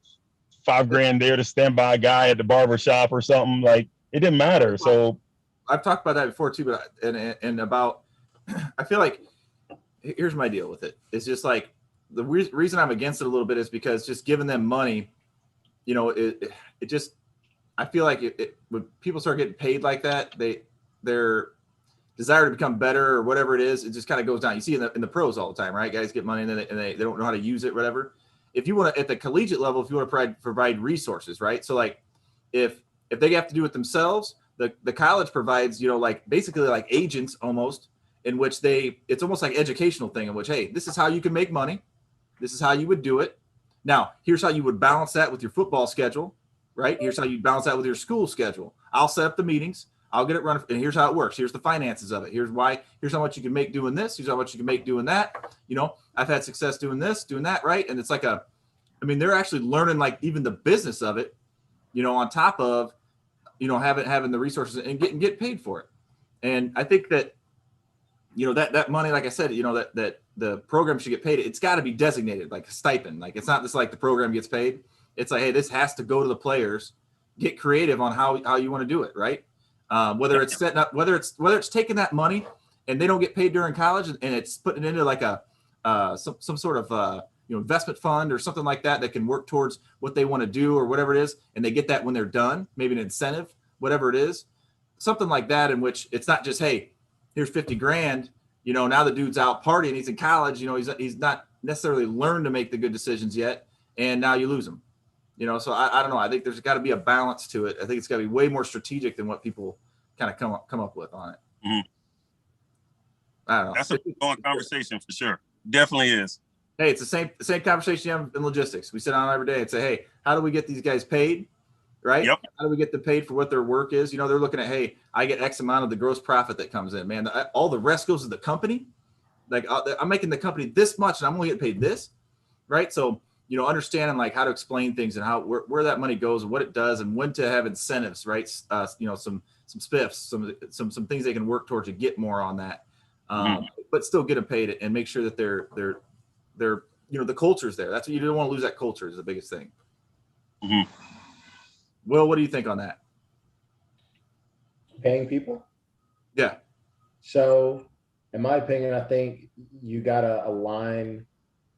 B: $5,000 there to stand by a guy at the barber shop or something. Like, it didn't matter. So
C: I've talked about that before too, but I feel like here's my deal with it. It's just like, the reason I'm against it a little bit is because just giving them money, I feel like when people start getting paid like that, their desire to become better or whatever it is, it just kind of goes down. You see in the pros all the time, right? Guys get money and then they don't know how to use it, whatever. If you want to, at the collegiate level, if you want to provide resources, right? So like if they have to do it themselves, the college provides, basically like agents almost, in which it's almost like educational thing in which, hey, this is how you can make money. This is how you would do it. Now, here's how you would balance that with your football schedule, right? Here's how you balance that with your school schedule. I'll set up the meetings. I'll get it run. And here's how it works. Here's the finances of it. Here's how much you can make doing this. Here's how much you can make doing that. I've had success doing this, doing that, right? And it's like they're actually learning like even the business of it, on top of, having the resources and get paid for it. And I think that, that money, like I said, that the program should get paid, it's got to be designated like a stipend. Like it's not just like the program gets paid. It's like, hey, this has to go to the players. Get creative on how you want to do it, right? Whether it's setting up, whether it's taking that money and they don't get paid during college and it's putting it into like a some sort of investment fund or something like that can work towards what they want to do or whatever it is, and they get that when they're done, maybe an incentive, whatever it is, something like that, in which it's not just, hey, here's 50 grand, now the dude's out partying, he's in college, he's not necessarily learned to make the good decisions yet, and now you lose him. So I don't know. I think there's got to be a balance to it. I think it's got to be way more strategic than what people kind of come up with on it.
E: Mm-hmm.
C: I don't know.
E: That's a going conversation for sure. Definitely is.
C: Hey, it's the same conversation you have in logistics. We sit down every day and say, hey, how do we get these guys paid? Right?
E: Yep.
C: How do we get them paid for what their work is? They're looking at, hey, I get X amount of the gross profit that comes in. Man, all the rest goes to the company. Like I'm making the company this much and I'm only getting paid this. Right? So understanding like how to explain things and where that money goes and what it does and when to have incentives, right? Some spiffs, some things they can work towards to get more on that, but still get them paid and make sure that they're the culture's there. That's what you don't want to lose. That culture is the biggest thing.
E: Mm-hmm.
C: Will, what do you think on that?
D: Paying people?
C: Yeah.
D: So, in my opinion, I think you gotta align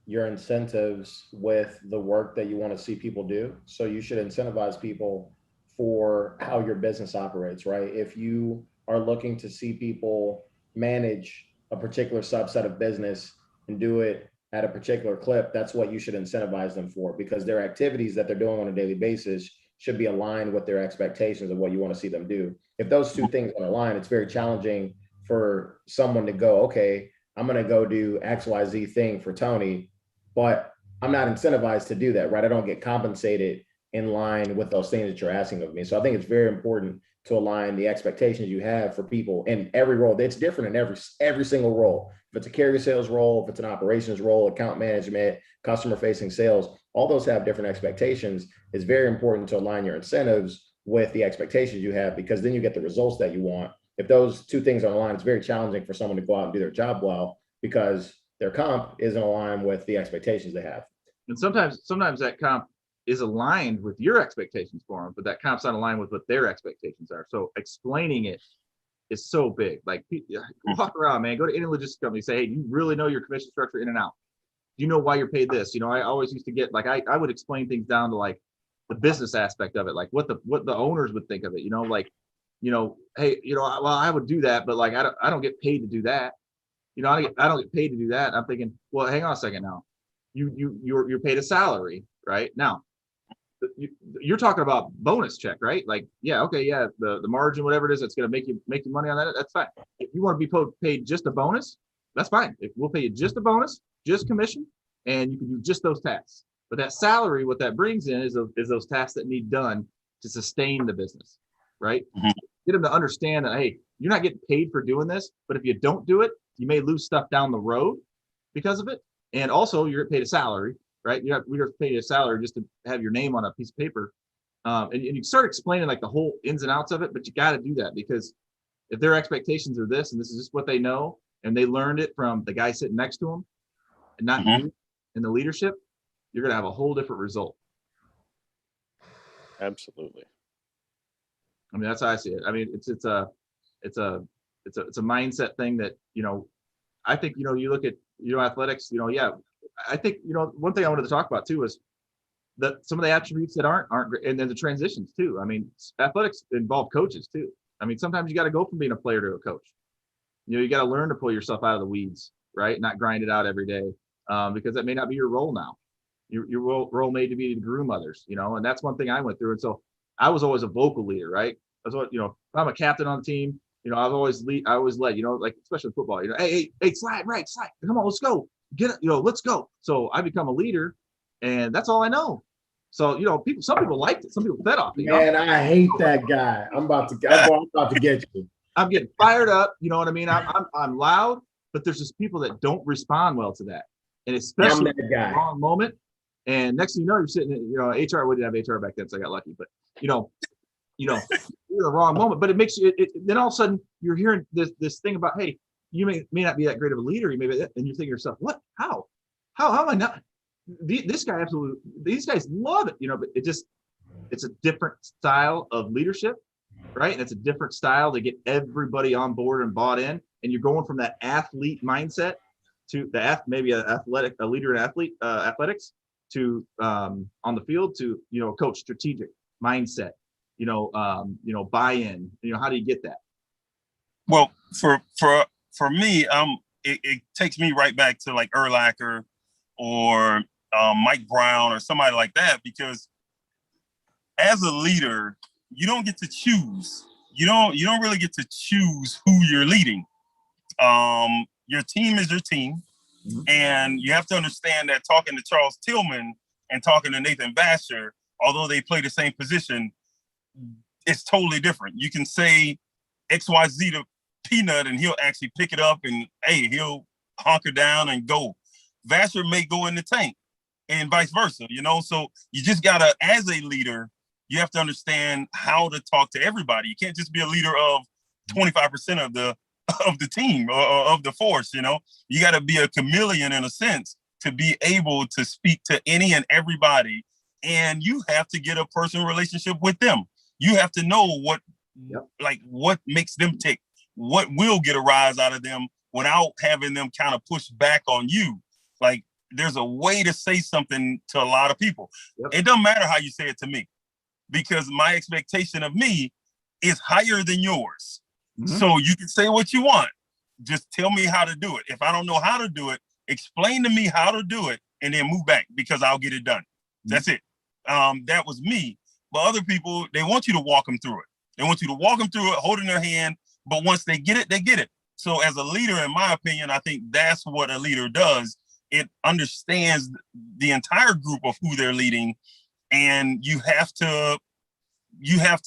D: your incentives with the work that you want to see people do. So you should incentivize people for how your business operates, right? If you are looking to see people manage a particular subset of business and do it at a particular clip, that's what you should incentivize them for, because their activities that they're doing on a daily basis should be aligned with their expectations of what you want to see them do. If those two things are aligned, it's very challenging for someone to go, okay, I'm going to go do XYZ thing for Tony, but I'm not incentivized to do that, right? I don't get compensated in line with those things that you're asking of me. So I think it's very important to align the expectations you have for people in every role. It's different in every single role. If it's a carrier sales role, if it's an operations role, account management, customer facing sales, all those have different expectations. It's very important to align your incentives with the expectations you have, because then you get the results that you want. If those two things are aligned, it's very challenging for someone to go out and do their job well, because their comp isn't aligned with the expectations they have.
C: And sometimes that comp is aligned with your expectations for them, but that comp's not aligned with what their expectations are. So explaining it is so big. Like, walk around, man, go to any logistics company, say, hey, do you really know your commission structure in and out? Do you know why you're paid this? I always used to get, like, I would explain things down to like the business aspect of it, like what the owners would think of it, hey, well, I would do that, but like, I don't get paid to do that. I don't get paid to do that. I'm thinking, well, hang on a second now. You're paid a salary, right? Now, you're talking about bonus check, right? Like, yeah, okay, yeah, the margin, whatever it is, that's going to make you money on that. That's fine. If you want to be paid just a bonus, that's fine. If we'll pay you just a bonus, just commission, and you can do just those tasks. But that salary, what that brings in is those tasks that need done to sustain the business, right? Mm-hmm. Get them to understand that, hey, you're not getting paid for doing this, but if you don't do it, you may lose stuff down the road because of it. And also you're paid a salary, right? We're paid a salary just to have your name on a piece of paper. And you start explaining like the whole ins and outs of it, but you got to do that, because if their expectations are this, and this is just what they know, and they learned it from the guy sitting next to them and not you in the leadership, you're going to have a whole different result.
A: Absolutely.
C: I mean, that's how I see it. I mean, it's a mindset thing that, I think, you look at, athletics, yeah, I think, one thing I wanted to talk about too is that some of the attributes that aren't great, and then the transitions too. I mean, athletics involve coaches too. I mean, sometimes you got to go from being a player to a coach. You got to learn to pull yourself out of the weeds, right? Not grind it out every day, because that may not be your role now. Your role made to be to groom others, and that's one thing I went through. And so I was always a vocal leader, right? I was, if I'm a captain on the team, I always led, like, especially football, hey, slide, right, slide. Come on, let's go. Get it, let's go. So I become a leader, and that's all I know. So, some people liked it. Some people fed off it.
D: Man, I hate that guy. I'm about to get you.
C: I'm getting fired up. You know what I mean? I'm loud, but there's just people that don't respond well to that. And especially in the wrong moment. And next thing you know, you're sitting in, HR, we didn't have HR back then, so I got lucky. But, you're in the wrong moment. But it makes you, then all of a sudden you're hearing this thing about, hey, you may not be that great of a leader. You may be, and you're thinking to yourself, what, how am I not? This guy absolutely, these guys love it, but it's a different style of leadership, right? And it's a different style to get everybody on board and bought in. And you're going from that athlete mindset to maybe a leader in athletics to on the field to coach strategic mindset, buy-in. How do you get that?
E: Well, for me, it takes me right back to like Urlacher or Mike Brown or somebody like that, because as a leader, you don't get to choose. You don't really get to choose who you're leading. Your team is your team. Mm-hmm. And you have to understand that talking to Charles Tillman and talking to Nathan Vasher, although they play the same position, it's totally different. You can say XYZ to Peanut and he'll actually pick it up and he'll hunker down and go. Vasher may go in the tank and vice versa, so you just gotta, as a leader, you have to understand how to talk to everybody. You can't just be a leader of 25% of the team or of the force. You got to be a chameleon in a sense to be able to speak to any and everybody, and you have to get a personal relationship with them. You have to know what makes them tick, what will get a rise out of them without having them kind of push back on you. Like, there's a way to say something to a lot of people. Yep. It doesn't matter how you say it to me, because my expectation of me is higher than yours. Mm-hmm. So you can say what you want. Just tell me how to do it. If I don't know how to do it, explain to me how to do it and then move back, because I'll get it done. Mm-hmm. That's it. That was me. But other people, they want you to walk them through it. They want you to walk them through it, holding their hand. But once they get it, they get it. So as a leader, in my opinion, I think that's what a leader does. It understands the entire group of who they're leading, and you have to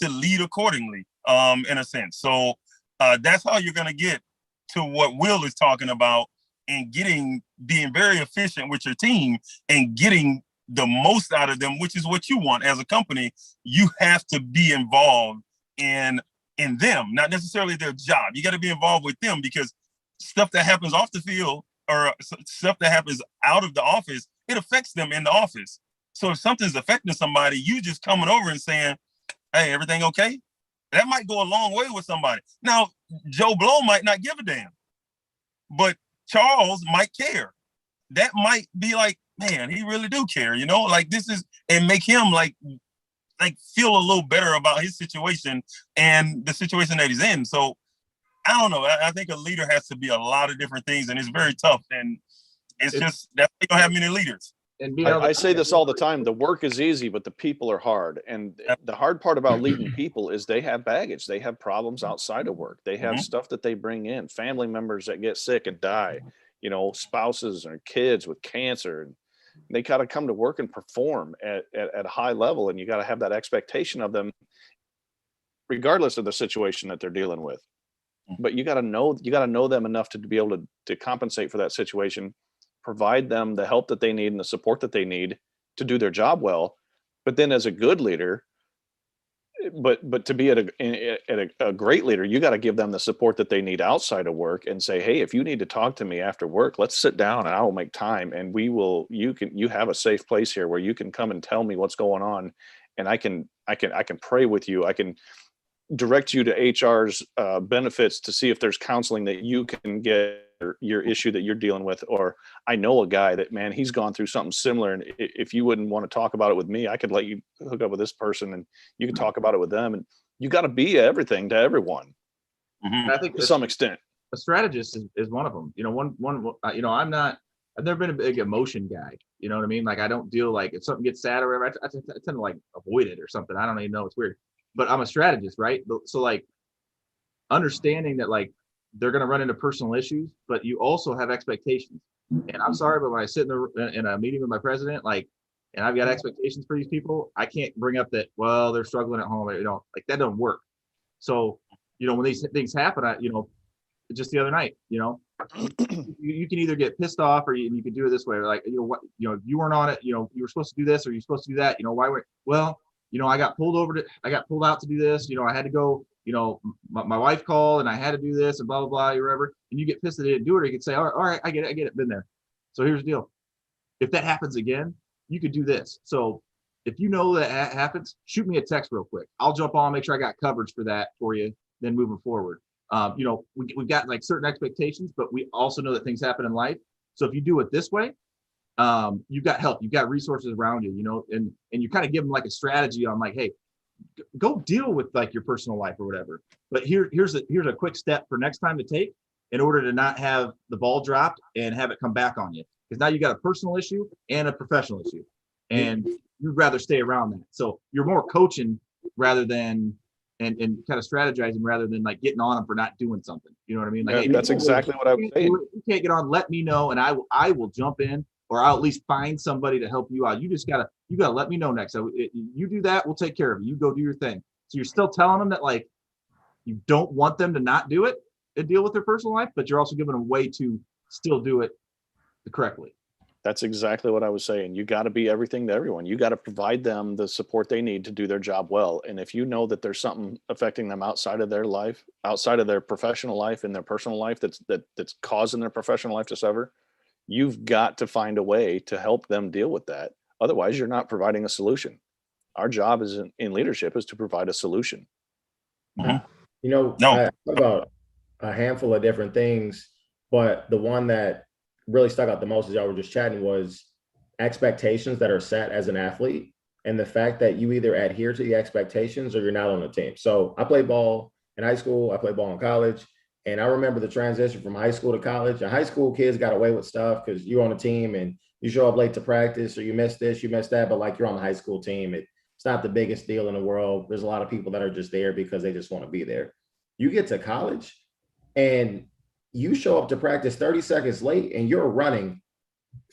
E: lead accordingly, in a sense. So that's how you're going to get to what Will is talking about, and being very efficient with your team and getting the most out of them, which is what you want as a company. You have to be involved in them, not necessarily their job. You got to be involved with them, because stuff that happens off the field or stuff that happens out of the office, it affects them in the office. So if something's affecting somebody, you just coming over and saying, hey, everything okay? That might go a long way with somebody. Now, Joe Blow might not give a damn, but Charles might care. That might be like, man, he really do care, like this is, and make him like feel a little better about his situation and the situation that he's in. So I don't know. I think a leader has to be a lot of different things, and it's very tough. And it's just that they don't have many leaders.
A: And I say this all the time. The work is easy, but the people are hard. And the hard part about leading people is they have baggage. They have problems outside of work. They have stuff that they bring in, family members that get sick and die, spouses or kids with cancer. And they got to come to work and perform at a high level. And you got to have that expectation of them, regardless of the situation that they're dealing with. But you got to know them enough to be able to compensate for that situation, provide them the help that they need and the support that they need to do their job well. But then as a good leader, but to be a great leader, you got to give them the support that they need outside of work and say, hey, if you need to talk to me after work, let's sit down and I will make time, and you have a safe place here where you can come and tell me what's going on, and I can pray with you. I can direct you to HR's benefits to see if there's counseling that you can get your issue that you're dealing with. Or I know a guy that, man, he's gone through something similar, and if you wouldn't want to talk about it with me, I could let you hook up with this person and you can talk about it with them. And you got to be everything to everyone.
C: Mm-hmm. I think
A: to some extent
C: a strategist is one of them. I've never been a big emotion guy. You know what I mean? Like, I don't deal, like, if something gets sad or whatever, I tend to like avoid it or something. I don't even know. It's weird. But I'm a strategist, right? So like understanding that like they're going to run into personal issues, but you also have expectations. And I'm sorry, but when I sit in a meeting with my president, like, and I've got expectations for these people, I can't bring up that, well, they're struggling at home. Like that doesn't work. So, when these things happen, just the other night, you can either get pissed off or you can do it this way. Like, you weren't on it, you were supposed to do this or you're supposed to do that. I got pulled out to do this. I had to go my wife called and I had to do this and blah, blah, blah, or whatever, and you get pissed that they didn't do it, or you could say, all right, I get it, been there. So here's the deal. If that happens again, you could do this. So if you know that happens, shoot me a text real quick. I'll jump on, make sure I got coverage for that for you, then moving forward. We've got like certain expectations, but we also know that things happen in life. So if you do it this way, you've got help, you've got resources around you, and you kind of give them like a strategy on like, hey, go deal with like your personal life or whatever. But here's a quick step for next time to take in order to not have the ball dropped and have it come back on you. Because now you got a personal issue and a professional issue, and you'd rather stay around that. So you're more coaching rather than and kind of strategizing rather than like getting on them for not doing something. You know what I mean? Like,
A: yeah,
C: hey,
A: that's exactly what I was saying.
C: If you can't get on, let me know, and I will jump in, or I'll at least find somebody to help you out. You gotta let me know next. So you do that, we'll take care of you. You go do your thing. So you're still telling them that like you don't want them to not do it and deal with their personal life, but you're also giving them a way to still do it correctly.
A: That's exactly what I was saying. You got to be everything to everyone. You got to provide them the support they need to do their job well. And if you know that there's something affecting them outside of their life, outside of their professional life and their personal life that's causing their professional life to suffer, you've got to find a way to help them deal with that. Otherwise, you're not providing a solution. Our job in leadership is to provide a solution.
D: I thought about a handful of different things, but the one that really stuck out the most as y'all were just chatting was expectations that are set as an athlete, and the fact that you either adhere to the expectations or you're not on the team. So I played ball in high school, I played ball in college, and I remember the transition from high school to college. And high school kids got away with stuff because you're on a team and you show up late to practice, or you miss this, you miss that, but like you're on the high school team. It's not the biggest deal in the world. There's a lot of people that are just there because they just want to be there. You get to college and you show up to practice 30 seconds late and you're running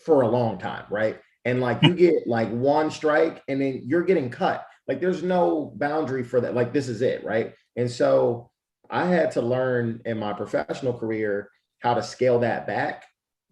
D: for a long time, right? And like you get like one strike and then you're getting cut. Like there's no boundary for that. Like this is it, right? And so I had to learn in my professional career how to scale that back,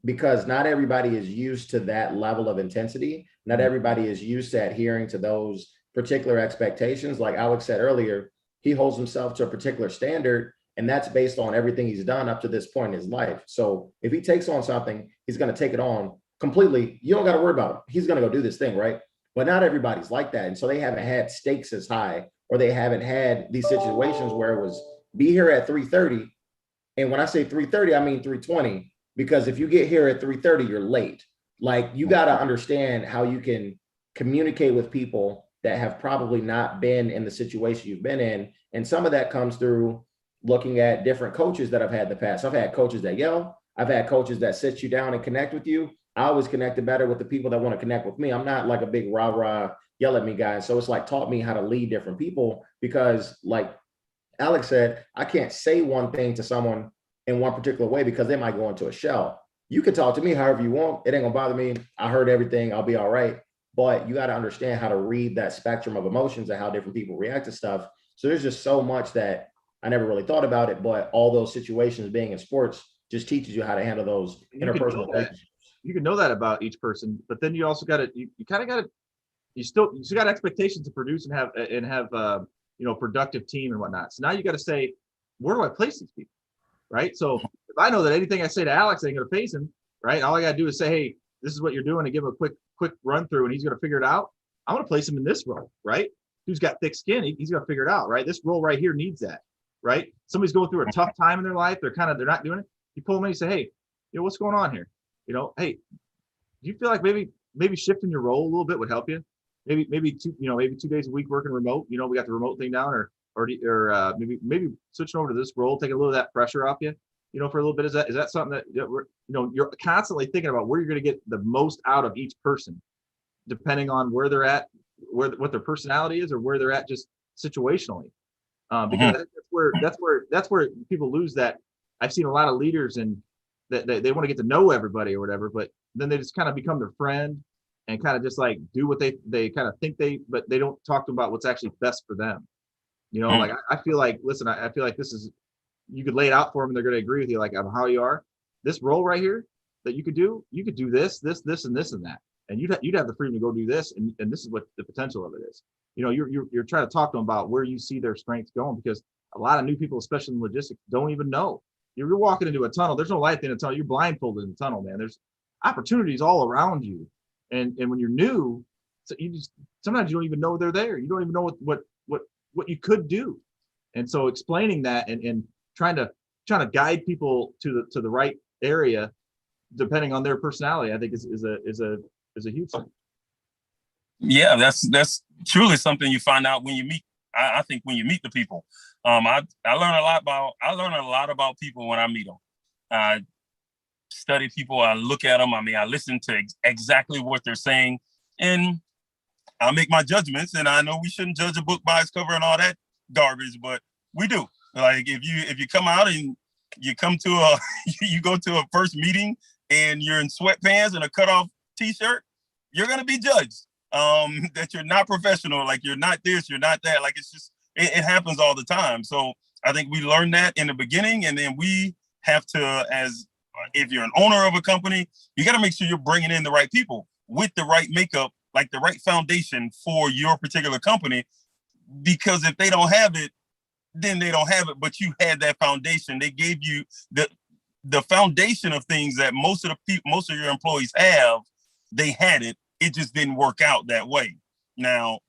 D: because not everybody is used to that level of intensity. Not everybody is used to adhering to those particular expectations. Like Alex said earlier, he holds himself to a particular standard, and that's based on everything he's done up to this point in his life. So if he takes on something, he's going to take it on completely. You don't got to worry about him. He's going to go do this thing, right? But not everybody's like that. And so they haven't had stakes as high, or they haven't had these situations where it was be here at 3:30. And when I say 3:30, I mean 3:20, because if you get here at 3:30, you're late. Like you got to understand how you can communicate with people that have probably not been in the situation you've been in. And some of that comes through looking at different coaches that I've had in the past. I've had coaches that yell. I've had coaches that sit you down and connect with you. I always connected better with the people that want to connect with me. I'm not like a big rah-rah, yell at me guy. So it's like taught me how to lead different people, because like Alex said, I can't say one thing to someone in one particular way because they might go into a shell. You can talk to me however you want. It ain't gonna bother me. I heard everything. I'll be all right. But you got to understand how to read that spectrum of emotions and how different people react to stuff. So there's just so much that I never really thought about it, but all those situations being in sports just teaches you how to handle those interpersonal relationships.
C: You can know that about each person, but then you also got to, you kind of got to, you still got expectations to produce and have productive team and whatnot. So now you got to say, where do I place these people? Right. So if I know that anything I say to Alex ain't going to face him, right, all I got to do is say, hey, this is what you're doing, and give him a quick run through, and he's going to figure it out. I'm going to place him in this role, right? Who's got thick skin? He's going to figure it out, right? This role right here needs that, right? Somebody's going through a tough time in their life. They're not doing it. You pull them in, you say, hey, what's going on here? Hey, do you feel like maybe shifting your role a little bit would help you? Maybe 2 days a week working remote. We got the remote thing down, or maybe switching over to this role, taking a little of that pressure off you, for a little bit. Is that something that we're, you're constantly thinking about where you're going to get the most out of each person, depending on where they're at, what their personality is, or where they're at just situationally. Because that's where people lose that. I've seen a lot of leaders, and that they want to get to know everybody or whatever, but then they just kind of become their friend and kind of just like do what they kind of think but they don't talk to them about what's actually best for them. Like I feel like, listen, I feel like this is, you could lay it out for them and they're going to agree with you, like how you are. This role right here that you could do this, and this, and that. And you'd have the freedom to go do this. And this is what the potential of it is. You're trying to talk to them about where you see their strengths going, because a lot of new people, especially in logistics, don't even know. You're walking into a tunnel. There's no light in the tunnel. You're blindfolded in the tunnel, man. There's opportunities all around you, and when you're new, so sometimes you don't even know they're there. You don't even know what you could do, and so explaining that and trying to guide people to the right area, depending on their personality, I think is a huge thing.
E: Yeah, that's truly something you find out when you meet. I think when you meet the people, I learn a lot about people when I meet them. I study people. I look at them. I mean, I listen to exactly what they're saying, and I make my judgments. And I know we shouldn't judge a book by its cover and all that garbage, but we do. Like if you come out and you come to you go to a first meeting and you're in sweatpants and a cutoff t-shirt, you're gonna be judged. That you're not professional, like you're not this, you're not that. Like it's just it happens all the time. So I think we learn that in the beginning, and then we have to, as if you're an owner of a company, you got to make sure you're bringing in the right people with the right makeup, like the right foundation for your particular company. Because if they don't have it, then they don't have it. But you had that foundation. They gave you the foundation of things that most of your employees have. They had it. It just didn't work out that way. Now,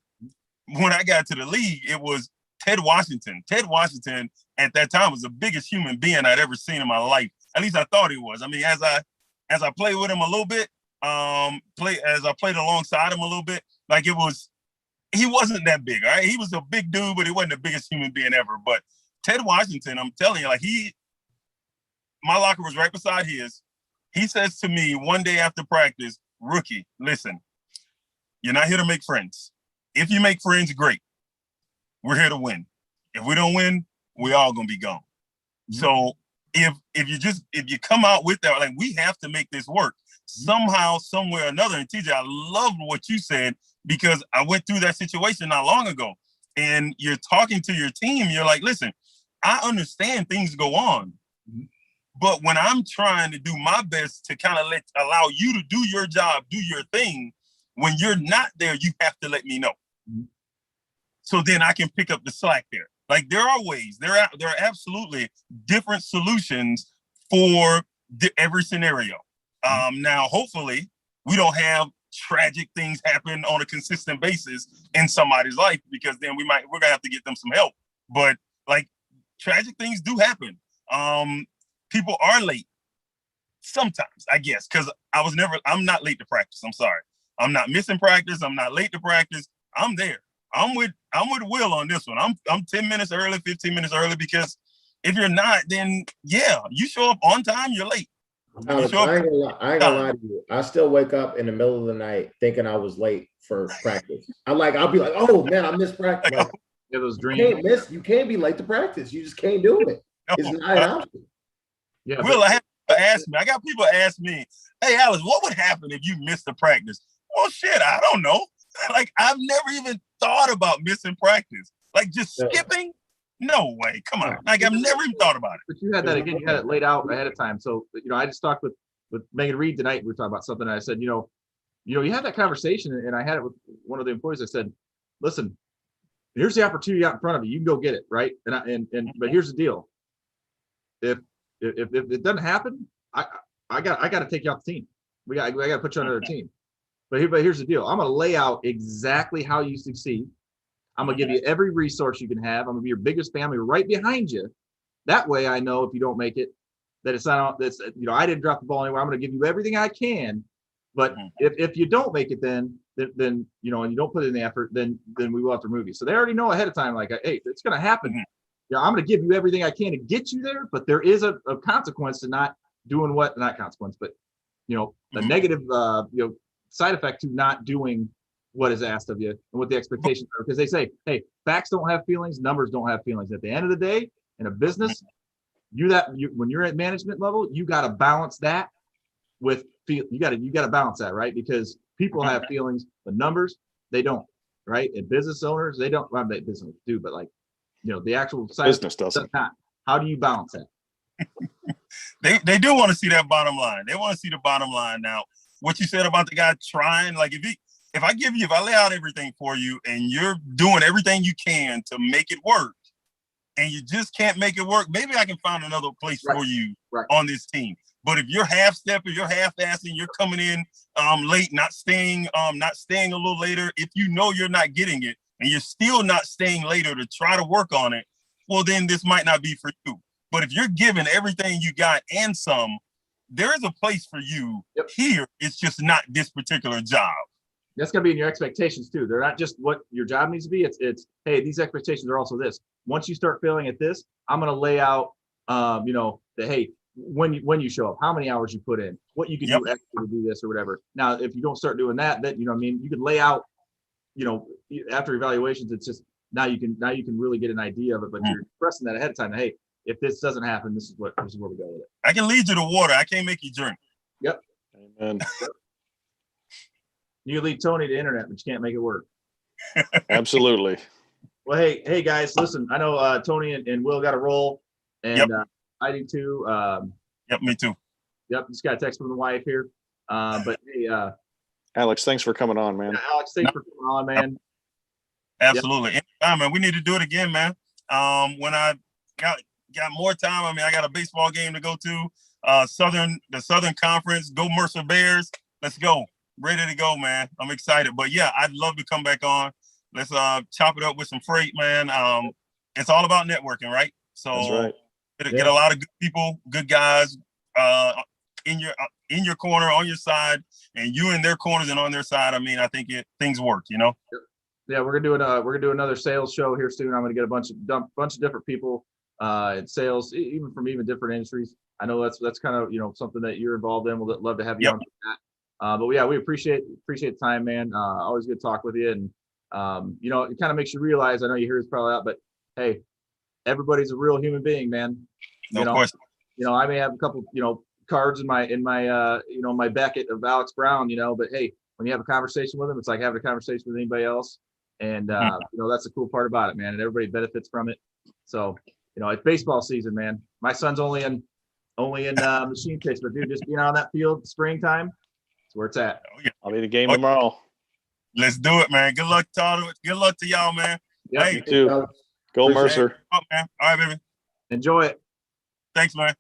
E: when I got to the league, it was Ted Washington. Ted Washington at that time was the biggest human being I'd ever seen in my life. At least I thought he was. I mean, as I played with him a little bit, as I played alongside him a little bit, like he wasn't that big, all right? He was a big dude, but he wasn't the biggest human being ever. But Ted Washington, I'm telling you, like my locker was right beside his. He says to me one day after practice, "Rookie, listen, you're not here to make friends. If you make friends, great. We're here to win. If we don't win, we all gonna be gone." Mm-hmm. So if you come out with that, like we have to make this work somehow, somewhere or another. And TJ, I loved what you said because I went through that situation not long ago. And you're talking to your team, you're like, listen, I understand things go on. Mm-hmm. But when I'm trying to do my best to kind of allow you to do your job, do your thing, when you're not there, you have to let me know. Mm-hmm. So then I can pick up the slack there. Like there are ways, there are absolutely different solutions for every snenario. Now, hopefully, we don't have tragic things happen on a consistent basis in somebody's life, because then we're gonna have to get them some help. But like tragic things do happen. People are late sometimes, I guess, because I'm not late to practice. I'm sorry. I'm not missing practice. I'm not late to practice. I'm there. I'm with Will on this one. I'm 10 minutes early, 15 minutes early, because if you're not, then yeah, you show up on time, you're late.
D: I ain't gonna lie to you. I still wake up in the middle of the night thinking I was late for practice. I'll be like, oh man, I missed practice. Like,
C: yeah, those dreams.
D: You can't be late to practice. You just can't do it. It's not an option.
E: Yeah, Will, I got people ask me, "Hey, Alice, what would happen if you missed the practice?" Well, shit, I don't know. Like, I've never even thought about missing practice. Like, just skipping? No way. Come on. Like, I've never even thought about it.
C: But you had that again. You had it laid out ahead of time. So, I just talked with Megan Reed tonight. We were talking about something. And I said, you had that conversation, and I had it with one of the employees. I said, listen, here's the opportunity out in front of you. You can go get it, right? But here's the deal. If it doesn't happen, I got to take you off the team. We got to put you on another team. But here's the deal. I'm going to lay out exactly how you succeed. I'm going to give you every resource you can have. I'm going to be your biggest family right behind you. That way I know if you don't make it, that it's not, that's, I didn't drop the ball anywhere. I'm going to give you everything I can. But if you don't make it, then and you don't put in the effort, then we will have to remove you. So they already know ahead of time, like, hey, it's going to happen. I'm going to give you everything I can to get you there. But there is a consequence to not doing not consequence, but, a negative, side effect to not doing what is asked of you and what the expectations are, because they say, hey, facts don't have feelings, numbers don't have feelings. At the end of the day, in a business, when you're at management level, you got to balance that with you got to balance that, right? Because people have feelings, but numbers, they don't, right? And business owners, they don't. Well, business do, but like, the actual side
A: business does
C: not. How do you balance that?
E: They do want to see that bottom line. They want to see the bottom line. Now, what you said about the guy trying, like if I lay out everything for you and you're doing everything you can to make it work, and you just can't make it work, maybe I can find another place
C: Right.
E: for you
C: Right.
E: on this team. But if you're half-stepping, you're half-assing, you're coming in late, not staying a little later, if you know you're not getting it and you're still not staying later to try to work on it, well, then this might not be for you. But if you're giving everything you got and some, there is a place for you here. It's just not this particular job.
C: That's going to be in your expectations too. They're not just what your job needs to be. It's hey, these expectations are also this. Once you start failing at this, I'm going to lay out, that hey, when you show up, how many hours you put in, what you can do extra to do this or whatever. Now, if you don't start doing that, then you can lay out, after evaluations, it's just now you can really get an idea of it. But you're expressing that ahead of time. Hey, if this doesn't happen, this is where we go with it.
E: I can lead you to water. I can't make you drink.
C: Yep.
A: Amen.
C: You lead Tony to internet, but you can't make it work.
A: Absolutely.
C: Well, hey guys, listen. I know Tony and Will got a roll, and I do too.
E: Yep, me too.
C: Yep, just got a text from the wife here. But hey,
A: Alex, thanks for coming on, man.
C: Alex, thanks for coming on, man.
E: Absolutely. Anytime, man. We need to do it again, man. When I got more time, I mean, I got a baseball game to go to. The Southern Conference, go Mercer Bears. Let's go. Ready to go, man. I'm excited. But yeah, I'd love to come back on. Let's chop it up with some freight, man. It's all about networking, right? So
A: that's right.
E: Get a lot of good people, good guys in your corner, on your side, and you in their corners and on their side. I mean, I think things work, Yeah,
C: we're gonna do another sales show here soon. I'm gonna get a bunch of different people in sales, even from different industries. I know that's kind of something that you're involved in. We'll love to have you on for that. But yeah, we appreciate the time, man. Always good to talk with you, and it kind of makes you realize. I know you hear this probably out, but hey, everybody's a real human being, man.
E: Of course.
C: I may have a couple cards in my my Beckett of Alex Brown, but hey, when you have a conversation with him, it's like having a conversation with anybody else, and that's the cool part about it, man. And everybody benefits from it. So it's baseball season, man. My son's only in machine pitch, but dude, just being on that field springtime, that's where it's at.
A: I'll be the game tomorrow.
E: Let's do it, man. Good luck, Todd. Good luck to y'all, man.
C: Yep.
E: Hey,
A: you too. Go Mercer.
E: Man. All right, baby.
C: Enjoy it.
E: Thanks, man.